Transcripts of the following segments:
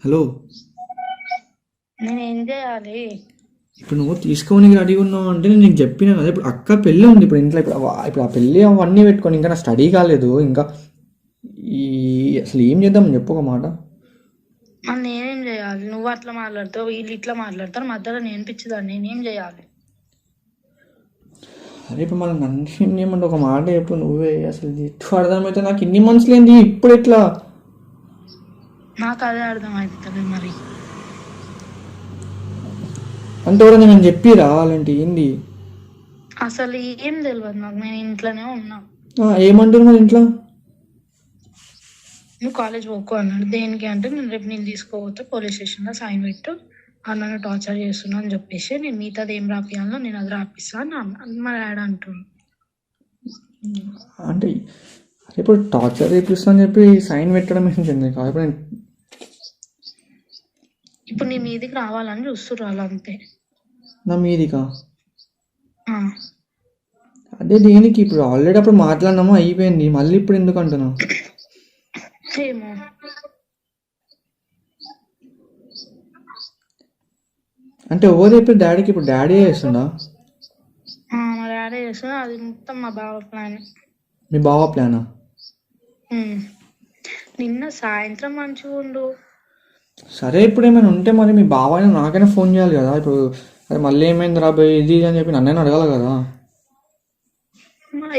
Hello! నేనేం చేయాలి? ఇప్పుడు నువ్వు తీసుకోనికి రెడీగా ఉన్నావు అంటే నేను నీకు చెప్పినా కదా! ఇప్పుడు అక్క పెళ్ళి ఉంది ఇప్పుడు ఇంట్లో. ఇప్పుడు ఆ పెళ్ళి అవన్నీ పెట్టుకొని ఇంకా నా స్టడీ కాలేదు. ఇంకా ఈ అసలు ఏం చేద్దాం చెప్పు ఒక మాట. మరి నేనేం చేయాలి? నువ్వు అట్లా మాట్లాడతావు, వీళ్ళు ఇట్లా మాట్లాడతారు, మధ్యలో నేను పిచ్చిదాన్ని, నేనేం చేయాలి? అరే ఇప్పుడు మనం నన్ను ఏం చేయమంటే ఒక మాట చెప్పు నువ్వే. అసలు ఎట్టు అర్థమైతే నాకు ఇన్ని మంత్స్ లేంది ఇప్పుడు ఎట్లా? నాకు అదే అర్థం అవుతుంది మరి. అంటే ఎవరైనా నేను చెప్పిరా అలాంటి ఏంది? అసలు ఏం తెలియదు నాకు, నేను ఇంట్లోనే ఉన్నా. ఏమంటారు మరి ఇంట్లో? నువ్వు కాలేజ్ పోకు అన్నాడు. దేనికి అంటే నేను రేపు నేను తీసుకోపోతే పోలీస్ స్టేషన్లో సైన్ పెట్టు, అన్నను టార్చర్ చేస్తున్నా అని చెప్పేసి నేను మిగతాది ఏం రాపియాలో నేను అది రాపిస్తా అని మా డాడీ అంటుండు. అంటే ఇప్పుడు టార్చర్ చేపిస్తా అని చెప్పి సైన్ పెట్టడం ఏంటండి? కాకపోతే ఇప్పుడు నీ మీదికి రావాలని చూస్తున్నారు వాళ్ళు అంతే. నా మీదికా? ఆ, అదే దేనికి? ఇప్పుడు ఆల్రెడీ అప్పుడు మాట్లాడినామా, అయిపోయింది. మళ్ళీ ఇప్పుడు ఎందుకు అంటున్నావు? ఏమో అంటే ఎవరు చెప్పారు డాడీకి? ఇప్పుడు డాడీ చేస్తుండా? మా డాడీ చేస్తున్నా, అది మొత్తం మా బావ ప్లాన్. మీ బావ ప్లానా? నిన్న సాయంత్రం మంచిగా ఉండు. సరే ఇప్పుడు ఏమైనా ఉంటే మరి మీ బావ అయినా నాకైనా ఫోన్ చేయాలి కదా. ఇప్పుడు అది మళ్ళీ ఏమైంది రాబోయే ఇది అని చెప్పి నన్నైనా అడగాలి కదా.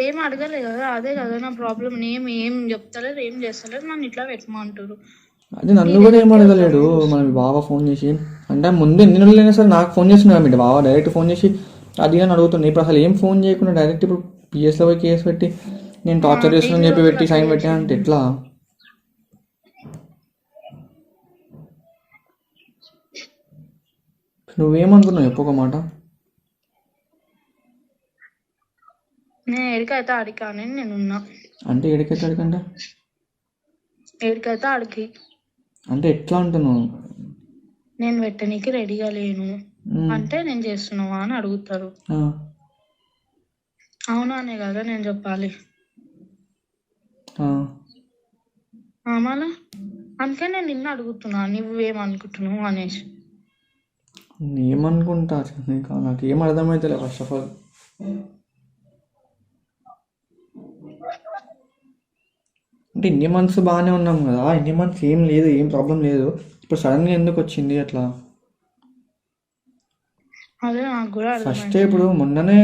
ఏం అడగలే కదా, అదే కదా నా ప్రాబ్లం. ఏం చెప్తలేరు, ఏం చేస్తలేరు, నన్ను ఇట్లా పెట్టమంటారు. అది నన్ను కూడా ఏం అడగలేడు మన మీ బావ ఫోన్ చేసి. అంటే ముందు ఎన్ని నెలలైనా సరే నాకు ఫోన్ చేస్తున్నాడు మీ బావ. డైరెక్ట్ ఫోన్ చేసి అది అని అడుగుతుంది. ఇప్పుడు అసలు ఏం ఫోన్ చేయకుండా డైరెక్ట్ ఇప్పుడు పిఎస్లో పోయి కేసు పెట్టి నేను టార్చర్ చేస్తున్నాను చెప్పి పెట్టి సైన్ పెట్టా అంటే ఎట్లా? నువ్వేమనుకున్నావు చెప్పు ఒక మాట. నేను ఎడికైతే అడికా అని నేను ఉన్నా. అంటే ఎడికైతే అడికంటే ఎడికైతే అడికి అంటే ఎట్లా అంటున్నావు? నేను పెట్టనీకి రెడీగా లేను అంటే నేను చేస్తున్నావా అని అడుగుతారు. అవునా అనే కదా నేను చెప్పాలి. మళ్ళా అందుకే నేను నిన్న అడుగుతున్నా నువ్వేమనుకుంటున్నావు అనేసి. ఏమనుకుంటా నాకు ఏం అర్థమైతలే ఫస్ట్ ఆఫ్ ఆల్. అంటే ఇన్ని మంత్స్ బాగానే ఉన్నాం కదా, ఇన్ని మంత్స్ ఏం లేదు, ఏం ప్రాబ్లం లేదు. ఇప్పుడు సడన్గా ఎందుకు వచ్చింది అట్లా? అదే నాకు కూడా ఫస్ట్ ఇప్పుడు మొన్ననే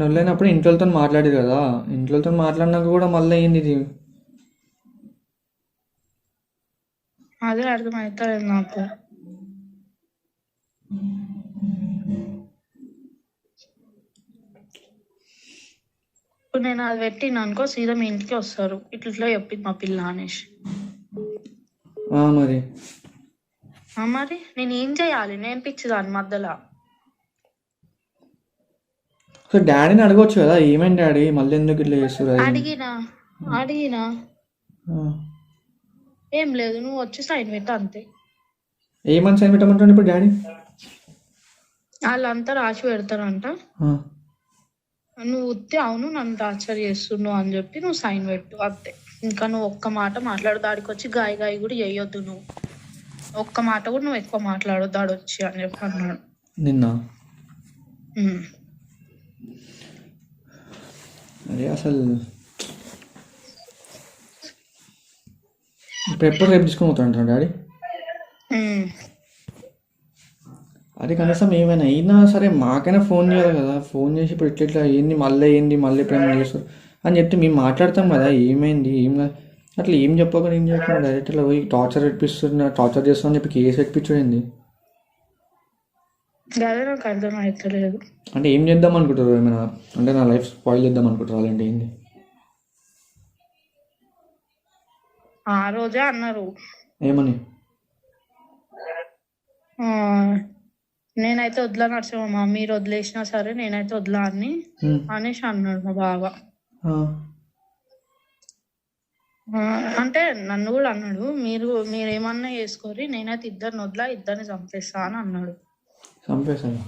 నొల్లైనప్పుడు ఇంట్లోతో మాట్లాడేది కదా. ఇంట్లోతో మాట్లాడినాక కూడా మళ్ళీ అయింది ఇది. అదే అర్థమవుతుంది నాకు. ఇప్పుడు నేను అది పెట్టిన అనుకో సీదా మీ ఇంటికి వస్తారు, ఇట్లా చెప్పింది మా పిల్ల అనేసి. మరి మరి నేను ఏం చేయాలి? నేను పిచ్చిదాన్ని మధ్యలో. సో డాడీని అడగవచ్చు కదా, ఏమైంది డాడీ మళ్ళీ ఎందుకు ఇట్లా చేస్తారు? అడిగినా ఏం లేదు, నువ్వు వచ్చి సైన్ పెట్టు అంతే. ఏమని సైన్ పెట్టమంటాడు ఇప్పుడు డాడీ? వాళ్ళంతా రాసి పెడతారంట, నువ్వు ఉత్తి అవును నన్ను టార్చర్ చేస్తున్నావు అని చెప్పి నువ్వు సైన్ పెట్టు అంతే. ఇంకా నువ్వు ఒక్క మాట మాట్లాడు, దాడికి వచ్చి గాయ కూడా చేయొద్దు. నువ్వు ఒక్క మాట కూడా నువ్వు ఎక్కువ మాట్లాడు దాడి వచ్చి అని చెప్పి అన్నాడు నిన్న. అరే అసలు ఇప్పుడు ఎప్పుడు రేపు తీసుకొని పోతాడంటాడు డాడీ. అది కనీసం ఏమైనా అయినా సరే మాకైనా ఫోన్ చేయాలి కదా. ఫోన్ చేసి ఇప్పుడు ఇట్లా ఏంది మళ్ళీ ఇప్పుడు ఏమైనా చేస్తారు అని చెప్తే మేము మాట్లాడతాం కదా, ఏమైంది ఏం కాదు అట్లా ఏం చెప్పకుండా ఏం చెప్పకుండా డైరెక్ట్ ఇట్లా పోయి టార్చర్ చేస్తామని చెప్పి కేసు పెట్టించండి. నాకు అర్థం అవుతలేదు. అంటే ఏం చేద్దాం అనుకుంటారు? ఏమైనా అంటే నా లైఫ్ స్పాయిల్ చేద్దాం అనుకుంటారు అలాంటి ఏంది? ఆ రోజే అన్నారు ఏమని? నేనైతే వదిలా నరసింహమ్మ, మీరు వదిలేసినా సరే నేనైతే వదిలా అని అనేసి అన్నాడు మా బావ. అంటే నన్ను కూడా అన్నాడు, మీరేమన్నా చేసుకోరి, నేనైతే ఇద్దరిని వదిలా, ఇద్దరిని చంపేస్తా అని అన్నాడు. చంపేశాను.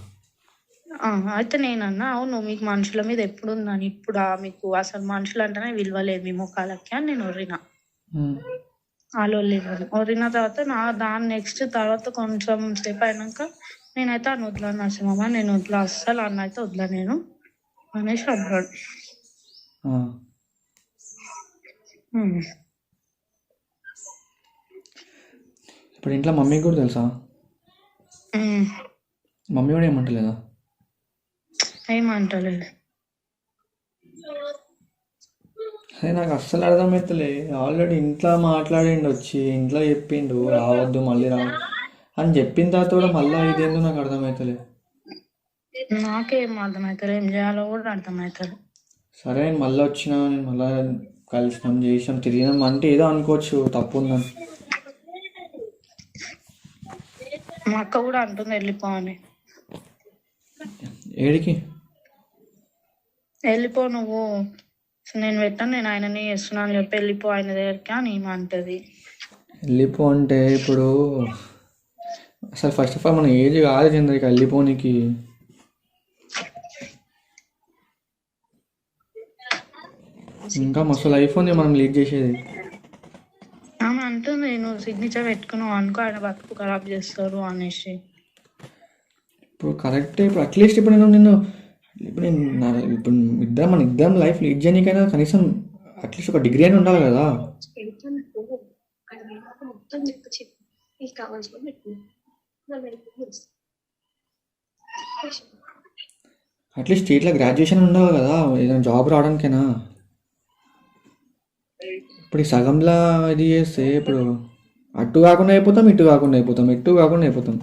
అయితే నేనన్నా అవును మీకు మనుషుల మీద ఎప్పుడు ఉందని, ఇప్పుడు మీకు అసలు మనుషులు అంటేనే విలువలేదు మీ ముఖాలకి అని నేను ఒర్రినా. వాళ్ళు వదిలిన తర్వాత దాని నెక్స్ట్ తర్వాత కొంచెం సేపు అయినాక నేనైతే అని వదిలాను నరసింహమ్మ, నేను వదిలా అస్సలు అన్న అయితే వదిలా నేను అనేసి అన్నాడు. ఆ. ఉమ్. ఇప్పుడు ఇంట్లో మమ్మీకి కూడా తెలుసా? ఉమ్. మమ్మీ కూడా ఏమంటలేదా? ఏమంటలేదు. అదే నాకు అస్సలు అర్థమవుతలే. ఆల్రెడీ ఇంట్లో మాట్లాడిండు, వచ్చి ఇంట్లో చెప్పిండు రావద్దు మళ్ళీ అని చెప్పిన తర్వాత కూడా మళ్ళీ ఇదేందో నాకు అర్థమవుతలే. నాకేం అర్థమవుతుంది, ఏం చేయాలో కూడా అర్థమవుతుంది. సరే నేను మళ్ళీ వచ్చినా, నేను మళ్ళీ కలిసినాం, చేసినాం, తిరిగినాం అంటే ఏదో అనుకోవచ్చు, తప్పు ఉందని. మా అక్క కూడా అంటుంది వెళ్ళిపో అని. ఏడికి వెళ్ళిపో నువ్వు, నేను పెట్టాను, నేను ఆయనని చేస్తున్నా అని చెప్పి వెళ్ళిపో ఆయన దగ్గరికి అని ఏమంటది. వెళ్ళిపో అంటే ఇప్పుడు అసలు ఫస్ట్ ఆఫ్ ఆల్ మన ఏజ్ కాదు చంద్రిక వెళ్ళిపోనికి. ఇంకా మస్తు లైఫ్ ఉంది మనం లీడ్ చేసేది. ఆమె అంటుంది నువ్వు సిగ్నేచర్ పెట్టుకున్నావు అనుకో ఆయన బతుకు ఖరాబ్ చేస్తారు అనేసి. ఇప్పుడు కరెక్టే. ఇప్పుడు అట్లీస్ట్ ఇప్పుడు నేను ఇప్పుడు మన ఇద్దరం లైఫ్ లీడ్ చేయడానికైనా కనీసం అట్లీస్ట్ ఒక డిగ్రీ అయినా ఉండాలి కదా. అట్లీస్ట్ స్టేట్లో గ్రాడ్యుయేషన్ ఉండాలి కదా ఏదైనా జాబ్ రావడానికైనా. ఇప్పుడు ఈ సగంలా ఇది చేస్తే ఇప్పుడు అటు కాకుండా అయిపోతాం, ఇటు కాకుండా అయిపోతాం, ఎటు కాకుండా అయిపోతాం.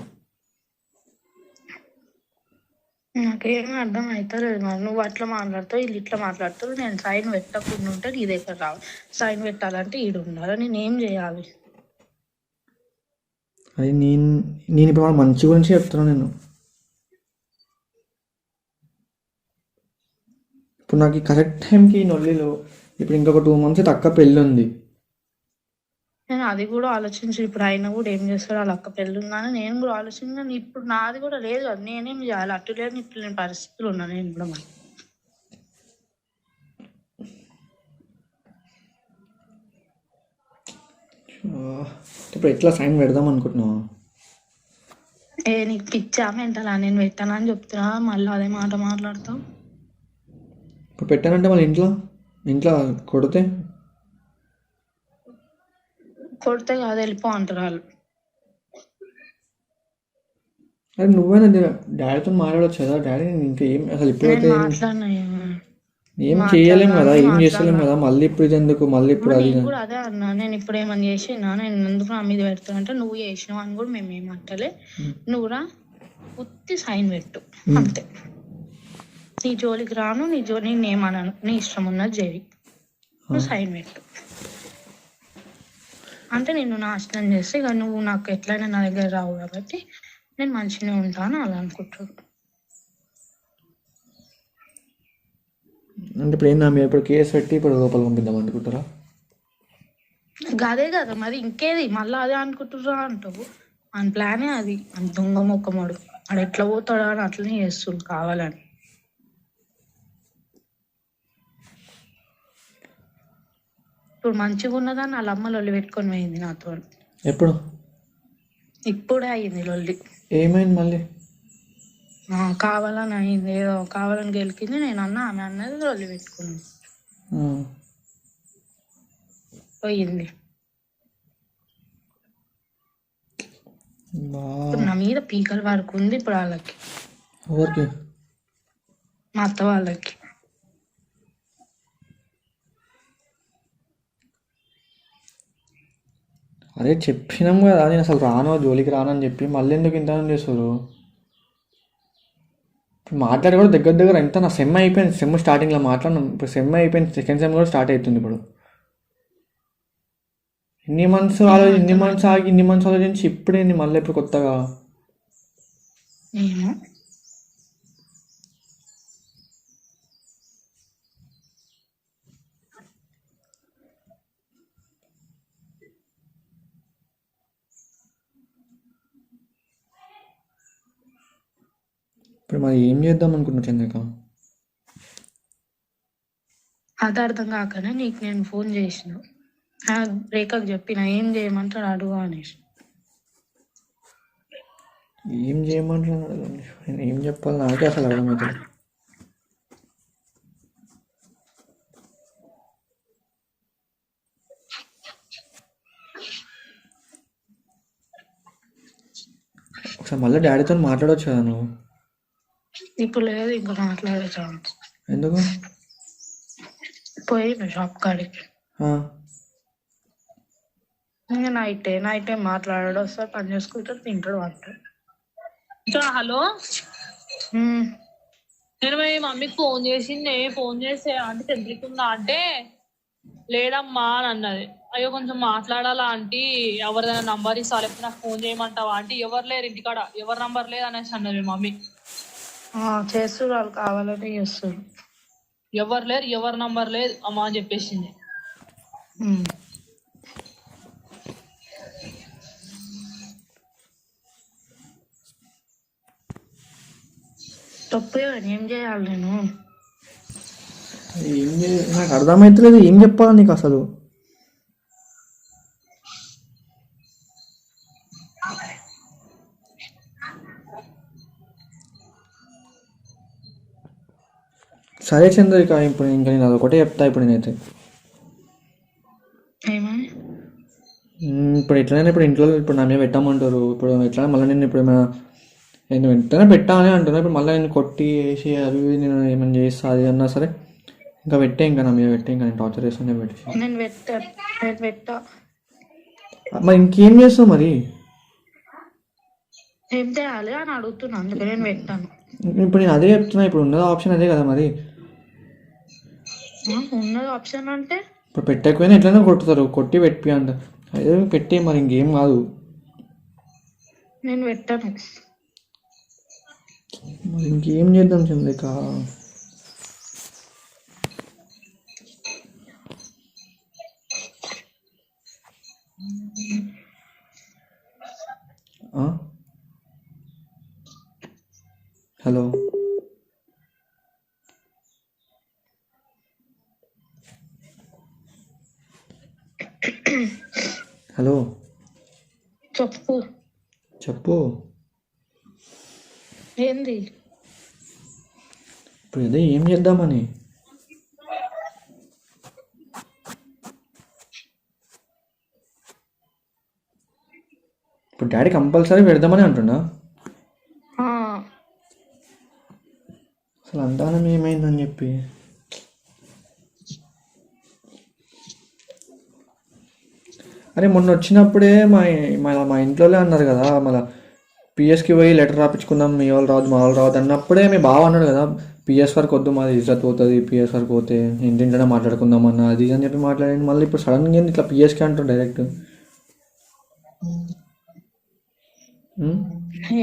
నాకేమీ అర్థం అవుతలేదు. మరి నువ్వు అట్లా మాట్లాడతావు, వీళ్ళు ఇట్లా మాట్లాడతావు. నేను సైన్ పెట్టకుండా ఉంటే నీ దగ్గర రావాలి, సైన్ పెట్టాలంటే ఈడు ఉండాలి, నేను ఏం చేయాలి? అది నేను ఇప్పుడు మన మంచి గురించి చెప్తున్నాను. నేను ఇప్పుడు నాకు ఈ కరెక్ట్ టైంకి నొల్లిలో ఇప్పుడు ఇంకొక 2 months అయితే అక్క పెళ్ళి ఉంది. నేను అది కూడా ఆలోచించి ఇప్పుడు ఆయన కూడా ఏం చేస్తాడు, వాళ్ళ అక్క పెళ్ళి ఉందని నేను కూడా ఆలోచించాను. ఇప్పుడు నాది కూడా లేదు కదా, నేనేం చేయాలి? అటు లేదు ఇటు లేని పరిస్థితులు ఉన్నా నేను కూడా. మరి ఇప్పుడు ఎట్లా సైన్ పెడదాం అనుకుంటున్నావా? నీకు పిచ్చా మెంటలా? నేను పెట్టాను అని చెప్తున్నా, మళ్ళీ అదే మాట మాట్లాడతావు. ఇప్పుడు పెట్టానంటే మళ్ళీ ఇంట్లో కొడితే కాదు వెళ్ళిపో అంటారు వాళ్ళు. అరే నువ్వైనా డాడీతో మాట్లాడవచ్చు కదా. డాడీ ఇంకా ఏం అసలు ఇప్పుడైతే ఏం చేయలేము కదా, ఏం చేస్తలేము కదా. మళ్ళీ ఇప్పుడు ఇది ఎందుకు, మళ్ళీ ఇప్పుడు అది నేను కూడా అదే అన్నా. నేను ఇప్పుడు ఏమని చేసినా, నేను ఎందుకు నా మీద పెడతానంటే నువ్వు చేసినావు అని కూడా మేము ఏమంటలే. నువ్వురా ఉత్తి సైన్ పెట్టు అంతే, నీ జోలికి రాను, నేనేమన్నాను, నీ ఇష్టం ఉన్నది చేయి, నువ్వు సైన్ పెట్టు అంటే నిన్ను నాశనం చేస్తే ఇక నువ్వు నాకు ఎట్లయినా నా దగ్గర రావు కాబట్టి నేను మంచిగానే ఉంటాను అలా అనుకుంటాడు. అంటే ఇప్పుడు ఏంటన్నా మీరు ఇప్పుడు కేసు పెట్టి ఇప్పుడు లోపల పంపిద్దాం అనుకుంటారా? అదే కదా మరి, ఇంకేది మళ్ళీ అదే అనుకుంటురా అంటావు. మన ప్లానే అది. దొంగ మొక్కమాడు ఆడు ఎట్లా పోతాడా అని అట్లనే చేస్తుంది కావాలని. ఇప్పుడు మంచిగా ఉన్నదాన్ని వాళ్ళ అమ్మ లొల్లి పెట్టుకొని పోయింది నాతో. ఎప్పుడు? ఇప్పుడే అయ్యింది లొల్లి. ఏమైంది మళ్ళీ? కావాలని అయింది, ఏదో కావాలని గెలికింది. నేను అన్నా, ఆమె అన్నది లొల్లి పెట్టుకుంది, పోయింది. నా మీద పీకల వరకు ఉంది ఇప్పుడు వాళ్ళకి. ఎవరికి? మా అత్త వాళ్ళకి. అదే చెప్పినాం కదా, నేను అసలు రాను, జోలికి రానని చెప్పి మళ్ళీ ఎందుకు ఇంత చేస్తారు? ఇప్పుడు మాట్లాడి కూడా దగ్గర ఎంత నా సెమ్ అయిపోయింది. సెమ్ స్టార్టింగ్లో మాట్లాడినాం, ఇప్పుడు సెమ్ అయిపోయింది, సెకండ్ సెమ్ కూడా స్టార్ట్ అవుతుంది. ఇప్పుడు ఇన్ని మంత్స్ ఆగి ఇన్ని మంత్స్ ఆలోచించి ఇప్పుడేంది మళ్ళీ ఇప్పుడు కొత్తగా? ఇప్పుడు మరి ఏం చేద్దాం అనుకుంటున్నా చంద్రిక? అది అర్థం కాకనే నీకు నేను ఫోన్ చేసిన. రేఖకు చెప్పిన ఏం చేయమంటాడు అడుగు అనేసి. ఏం చేయమంటున్నాడు? నేను ఏం చెప్పాలి నాకే అసలు అర్థమవుతుంది. ఒకసారి మళ్ళీ డాడీతో మాట్లాడవచ్చు కదా నువ్వు. ఇప్పుడు లేదు ఇంకా మాట్లాడే ఛాన్స్. ఎందుకు? పోయి షాప్ కాడికి ఆ, ఇంకా నైటే మాట్లాడాడు, వస్తాడు పని చేసుకుంటాడు, తింటాడు, అంటాడు. హలో, నేను మీ మమ్మీకి ఫోన్ చేసింది. ఫోన్ చేస్తే ఆంటీ తెంపుకుందా అంటే లేదమ్మా అని అన్నది. అయ్యో కొంచెం మాట్లాడాలా ఆంటీ, ఎవరిదైనా నంబర్ ఇస్తా లేకపోతే నాకు ఫోన్ చేయమంటావా ఆంటీ, ఎవరు లేరు ఇంటికాడ, ఎవరి నంబర్ లేదు అనేసి అన్నది మీ మమ్మీ. చేస్తారు వాళ్ళు కావాలని చేస్తారు. ఎవరు లేరు, ఎవరి నంబర్ లేదు అమ్మా అని చెప్పేసింది. తప్పు ఏం చేయాలి నేను? నాకు అర్థమవుతలేదు ఏం చెప్పాలి నీకు అసలు. సరే చంద్రిక, ఇప్పుడు ఇంకా నేను అదొకటే చెప్తా. ఇప్పుడు నేనైతే ఇప్పుడు ఎట్లయినా ఇప్పుడు ఇంట్లో ఇప్పుడు నా మీద పెట్టామంటారు. ఇప్పుడు ఎట్లయినా మళ్ళీ నేను ఇప్పుడు నేను వెంటనే పెట్టాలని అంటున్నా. ఇప్పుడు మళ్ళీ నేను కొట్టి వేసి అవి నేను ఏమైనా చేస్తా అది అన్నా సరే ఇంకా ఇంకా నా మీద ఇంకా నేను టార్చర్ చేస్తాను పెట్టా. మరి ఇంకేం చేస్తావు మరి? ఏం చేయాలి అని అడుగుతున్నా, అందుకే నేను పెట్టాను. ఇప్పుడు నేను అదే చెప్తున్నా, ఇప్పుడు ఉన్నది ఆప్షన్ అదే కదా. మరి ఉన్నది ఆప్షన్ అంటే ఇప్పుడు పెట్టకపోయినా ఎట్లయినా కొట్టుతారు, కొట్టి పెట్టి అంట అదే పెట్టి మరి ఇంకేం కాదు. నేను పెట్టాను. మరి ఇంకేం చేద్దాం చంద్రిక? హలో హలో, చెప్పు ఏంది? ఇప్పుడు అదే ఏం చేద్దామని. ఇప్పుడు డాడీ కంపల్సరీ పెడదామని అంటున్నా. అసలు అంటానం ఏమైందని చెప్పి. అరే మొన్న వచ్చినప్పుడే మా ఇంట్లోనే అన్నారు కదా, మళ్ళీ పిఎస్కి పోయి లెటర్ రాపించుకుందాం, మీ వాళ్ళు రాదు మా వాళ్ళు రాదు అన్నప్పుడే మీ బావ అన్నాడు కదా, పిఎస్ వరకు వద్దు మాది ఇజ్జత్ పోతుంది, పిఎస్ వరకు పోతే ఇంటింటనే మాట్లాడుకుందాం అన్న అది అని చెప్పి మాట్లాడండి. మళ్ళీ ఇప్పుడు సడన్గా ఇట్లా పిఎస్కి అంటారు డైరెక్ట్.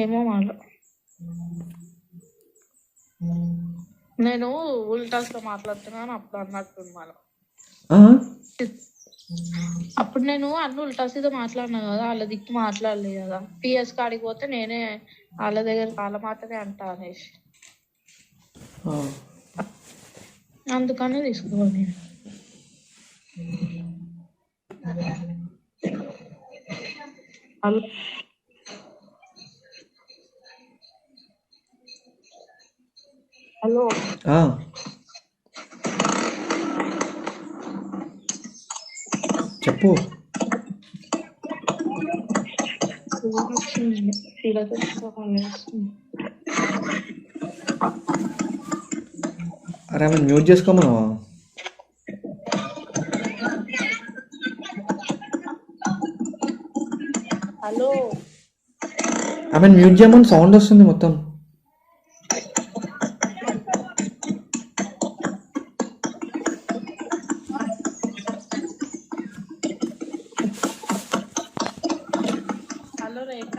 ఏమో మళ్ళీ నేను ఉల్టాస్లో మాట్లాడుతున్నాను అప్పుడు అన్నట్టు మళ్ళీ. అప్పుడు నేను అన్ని ఉల్టాసీతో మాట్లాడినా కదా, వాళ్ళ దిక్కు మాట్లాడలేదు కదా. పిఎస్ కాడికి పోతే నేనే వాళ్ళ దగ్గర వాళ్ళ మాటనే అంటా అనేసి అందుకనే తీసుకోవాలి. హలో చెప్పు. అరే ఆమె మ్యూట్ చేసుకోమన్నావా? హలో, ఆమె మ్యూట్ చేయమని సౌండ్ వస్తుంది మొత్తం. హలో రేఖ,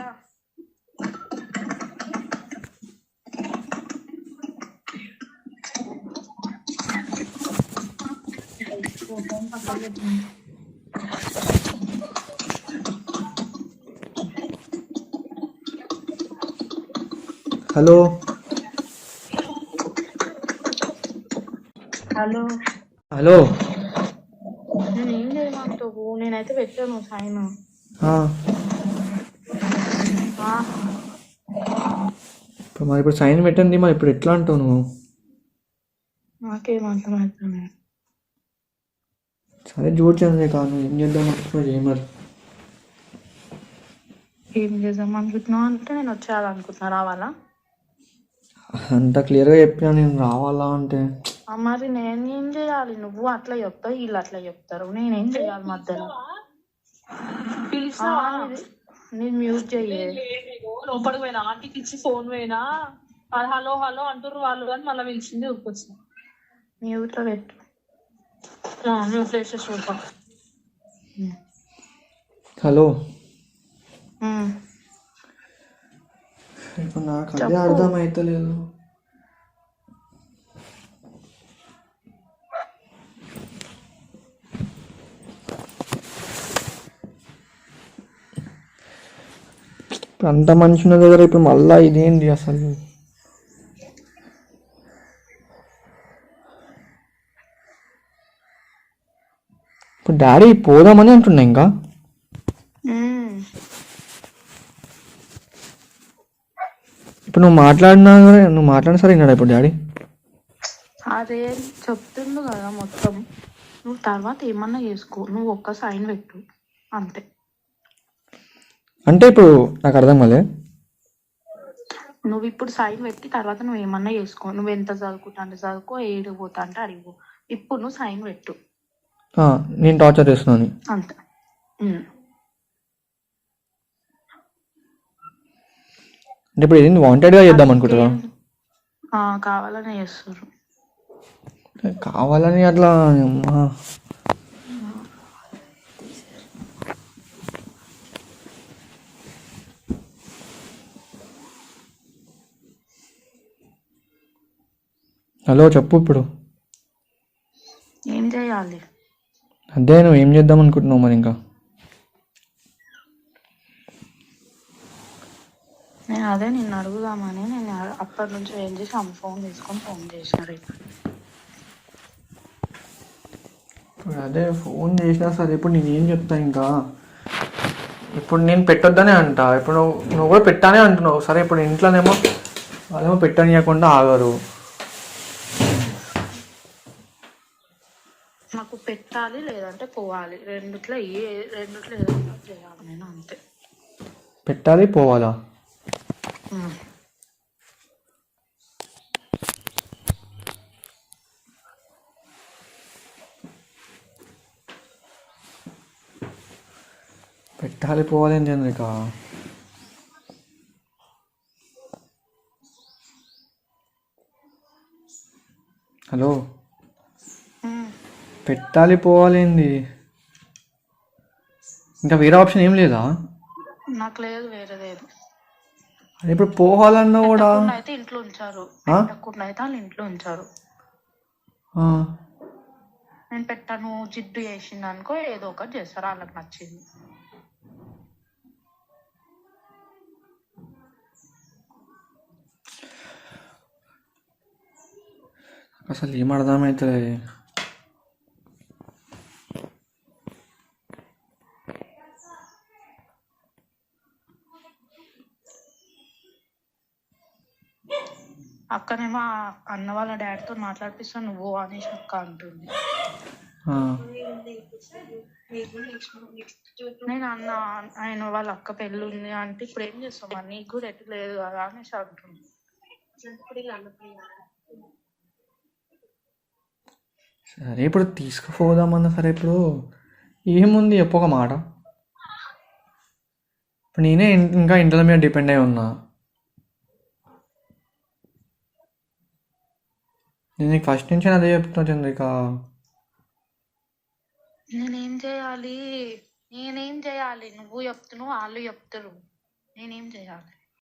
హలో హలో హలో, నేను ఏం చేయమన్నా? పెట్టవు, నేనైతే పెట్టాను సైన్. ఆ, ఇప్పుడు సైన్ పెట్టండి, మరి ఇప్పుడు ఎట్లా అంటావు నువ్వు? నాకేం అర్థమవుతుంది. సరే చూడు చంద్రిక, నువ్వు ఏం చేద్దాం అనుకుంటున్నావు చేయి మరి. ఏం చేద్దాం అనుకుంటున్నావు అంటే నేను వచ్చేయాలనుకుంటున్నా, రావాలా? అంత క్లియర్గా చెప్పినా నేను రావాలా అంటే మరి నేనేం చేయాలి? నువ్వు అట్లా చెప్తావు, వీళ్ళు అట్లా చెప్తారు, నేనేం చేయాలి మధ్యలో? పిలిచినావా? నేను మ్యూట్ చెయ్యి. లోపలికి పోయినా, ఆంటీకి ఇచ్చి ఫోన్ పోయినా, హలో హలో అంటారు వాళ్ళు, కానీ మళ్ళీ పిలిచింది ఊరికొచ్చిన. మ్యూట్ లో పెట్టు. నువ్వు ఫ్రెష్ చూడతా. హలో, ఇప్పుడు నాకు అదే అర్థం అవుతలేదు. ఇప్పుడు అంత మనిషి ఉన్న దగ్గర ఇప్పుడు మళ్ళా ఇదేంటి అసలు? ఇప్పుడు డాడీ పోదామని అంటున్నా ఇంకా. ఇప్పుడు నువ్వు మాట్లాడిన సరే విన్నాడా ఇప్పుడు డాడీ? అదే చెప్తుండు కదా మొత్తం. నువ్వు తర్వాత ఏమన్నా చేసుకో, నువ్వు ఒక్క సైన్ పెట్టు అంతే. అంటే ఇప్పుడు నాకు అర్థం కాలే. నువ్వు ఇప్పుడు సైన్ పెట్టి తర్వాత నువ్వు ఏమన్నా చేసుకో, నువ్వు ఎంత చదువుకుంటా అంటే చదువుకో, ఏడు పోతా అంటే అడిగిపో. ఇప్పుడు నువ్వు సైన్ పెట్టు. నేను టార్చర్ చేస్తున్నాను అంతే. అంటే ఇప్పుడు ఏంటి వాంటెడ్గా చేద్దాం అనుకుంటారా? కావాలని చేస్తారు. కావాలని అట్లా అమ్మా. హలో చెప్పు ఇప్పుడు. ఏం చేయాలి? అదే నువ్వు ఏం చేద్దాం అనుకుంటున్నావు మరి ఇంకా? నేను అదే నిన్ను అడుగుదామని నేను అప్పటి నుంచి ఏం చేసి అమ్మ ఫోన్ తీసుకొని ఫోన్ చేసినారు. ఇప్పుడు అదే ఫోన్ చేసినా సరే ఇప్పుడు నేను ఏం చెప్తా ఇంకా? ఇప్పుడు నేను పెట్టొద్దనే అంట, ఇప్పుడు నువ్వు కూడా పెట్టానే అంటున్నావు. సరే ఇప్పుడు ఇంట్లోనేమో వాళ్ళేమో పెట్టనీయకుండా ఆగరు. నాకు పెట్టాలి లేదంటే పోవాలి, రెండిట్లో ఏదైనా చేయాలి నేను, అంతే. పెట్టాలి పోవాలా? పెట్టాలి పోవాలి ఏం చంద్రిక? హలో, పెట్టాలి పోవాలేంది? ఇంకా వేరే ఆప్షన్ ఏం లేదా? నాకు లేదు వేరేదేది. ఇప్పుడు పోవాలన్నా కూడా అయితే ఇంట్లో ఉంచారు, అయితే వాళ్ళు ఇంట్లో ఉంచారు. నేను పెట్టాను జిడ్డు చేసింది అనుకో, ఏదో ఒకటి చేస్తారు, వాళ్ళకి నచ్చింది. అసలు ఏం అర్థమవుతుంది? అక్కనేమో అన్న వాళ్ళ డాడీతో మాట్లాడిపిస్తా నువ్వు అనేసి అక్క అంటుంది. నేను అన్న ఆయన వాళ్ళ అక్క పెళ్ళి ఉంది అంటే ఇప్పుడు ఏం చేస్తాం, మరి నీకు కూడా ఎట్టు లేదు కదా అనేసి అంటుంది. సరే ఇప్పుడు తీసుకుపోదామన్నా సరే ఇప్పుడు ఏముంది చెప్పు ఒక మాట. ఇప్పుడు నేనే ఇంకా ఇంట్లో మీద డిపెండ్ అయి ఉన్నా. నేను నీకు ఫస్ట్ నుంచి అదే చెప్తున్నా చంద్రిక. నేనేం చేయాలి? నువ్వు చెప్తున్నావు, వాళ్ళు చెప్తారు, నేనేం చేయాలి?